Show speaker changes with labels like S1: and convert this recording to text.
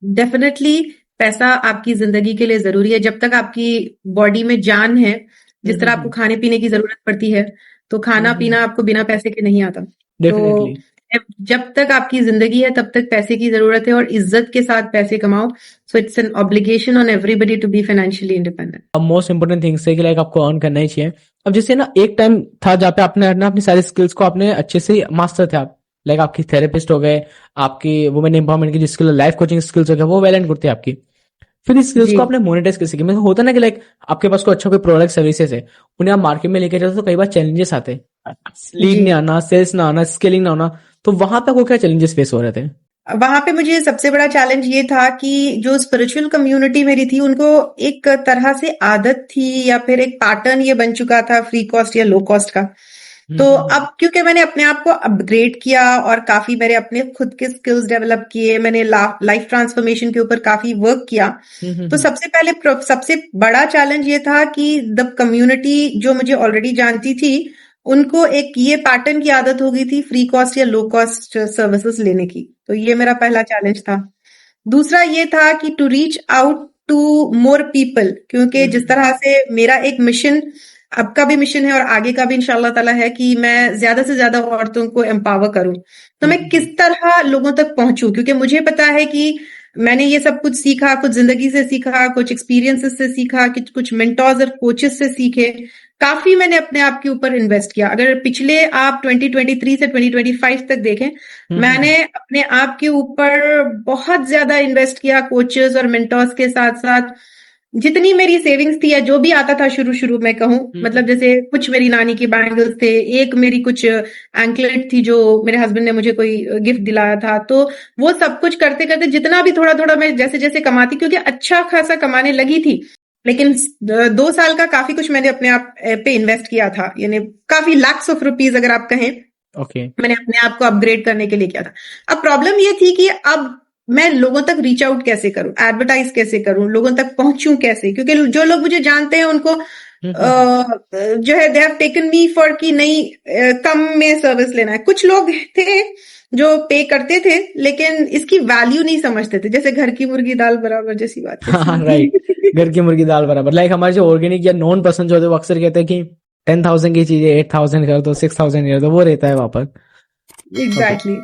S1: Definitely पैसा आपकी जिंदगी के लिए जरूरी है। जब तक आपकी बॉडी में जान है, जिस तरह आपको खाने पीने की जरूरत पड़ती है, तो खाना पीना आपको बिना पैसे के नहीं आता। तो
S2: डेफिनेटली।
S1: जब तक आपकी जिंदगी है तब तक पैसे की जरूरत है, और इज्जत के साथ पैसे कमाओ। So it's an obligation on everybody to be financially independent.
S2: अब मोस्ट इंपोर्टेंट थिंग्स है कि लाइक आपको अर्न करना ही चाहिए। अब जैसे ना एक टाइम था जहाँ पे आपने ना अपनी सारी स्किल्स को आपने अच्छे से मास्टर थे आप, लाइक आपकी थेरेपिस्ट हो गए, आपकी वुमेन एम्पावरमेंट की जो स्किल, लाइफ कोचिंग स्किल्स हो गए, वो वेल एंड गुड थे आपकी। फिर इस स्किल्स
S1: जी
S2: को आपने मोनेटाइज कैसे किया? मतलब होता ना कि लाइक आपके पास कोई अच्छा कोई प्रोडक्ट सर्विसेज है, उन्हें आप मार्केट में लेके जाते हो तो कई बार चैलेंजेस आते हैं, लीड
S1: जी।
S2: नहीं आना, सेल्स ना आना, स्केलिंग ना होना। तो वहां पे आपको क्या चैलेंजेस फेस हो रहे थे?
S1: वहां पे मुझे सबसे बड़ा चैलेंज ये था कि जो स्पिरिचुअल कम्युनिटी मेरी थी, उनको एक तरह से आदत थी या फिर एक पैटर्न ये बन चुका था फ्री कॉस्ट या लो कॉस्ट का। तो अब क्योंकि मैंने अपने आप को अपग्रेड किया और काफी मेरे अपने खुद के स्किल्स डेवलप किए, मैंने लाइफ ट्रांसफॉर्मेशन के ऊपर काफी वर्क किया। तो सबसे पहले सबसे बड़ा चैलेंज ये था कि द कम्युनिटी जो मुझे ऑलरेडी जानती थी, उनको एक ये पैटर्न की आदत हो गई थी फ्री कॉस्ट या लो कॉस्ट सर्विसेज लेने की। तो ये मेरा पहला चैलेंज था। दूसरा ये था कि to reach out to more people, क्योंकि जिस तरह से मेरा एक मिशन, अब का भी मिशन है और आगे का भी इंशाल्लाह ताला है, कि मैं ज्यादा से ज्यादा औरतों को एम्पावर करूं। तो मैं किस तरह लोगों तक पहुंचूं, क्योंकि मुझे पता है कि मैंने ये सब कुछ सीखा, कुछ जिंदगी से सीखा, कुछ एक्सपीरियंसेस से सीखा, कुछ मेंटोर्स और कोचेस से सीखे। काफी मैंने अपने आप के ऊपर इन्वेस्ट किया। अगर पिछले आप 2023 से 2025 तक देखें, मैंने अपने आप के ऊपर बहुत ज्यादा इन्वेस्ट किया, कोचेस और मेंटोर्स के साथ साथ। जितनी मेरी सेविंग्स थी या जो भी आता था शुरू शुरू में कहूं, मतलब जैसे कुछ मेरी नानी के बैंगल्स थे, एक मेरी कुछ एंकलेट थी जो मेरे हस्बैंड ने मुझे कोई गिफ्ट दिलाया था, तो वो सब कुछ करते करते जितना भी थोड़ा थोड़ा मैं जैसे जैसे कमाती, क्योंकि अच्छा खासा कमाने लगी थी, लेकिन 2 साल का काफी कुछ मैंने अपने आप पे इन्वेस्ट किया था, यानी काफी lakhs ऑफ रुपीज अगर आप कहें,
S2: ओके।
S1: मैंने अपने आप को अपग्रेड करने के लिए किया था। अब प्रॉब्लम ये थी कि अब मैं लोगों तक रीच आउट कैसे करूं, एडवर्टाइज कैसे करूं, लोगों तक पहुंचूं कैसे, क्योंकि जो लोग मुझे जानते हैं उनको जो है they have taken me for कि नहीं कम में सर्विस लेना है। कुछ लोग थे जो पे करते थे लेकिन इसकी वैल्यू नहीं समझते थे, जैसे घर की मुर्गी दाल बराबर जैसी बात
S2: हाँ,
S1: है।
S2: राइट। घर की मुर्गी दाल बराबर। लाइक हमारे जो ऑर्गेनिक या नॉन पर्सन जो होते हैं वो अक्सर कहते हैं कि 10,000 की चीजें 8,000 कर दो, 6,000 कर दो, वो रहता है वहां पर। ओके।
S1: एग्जैक्टली।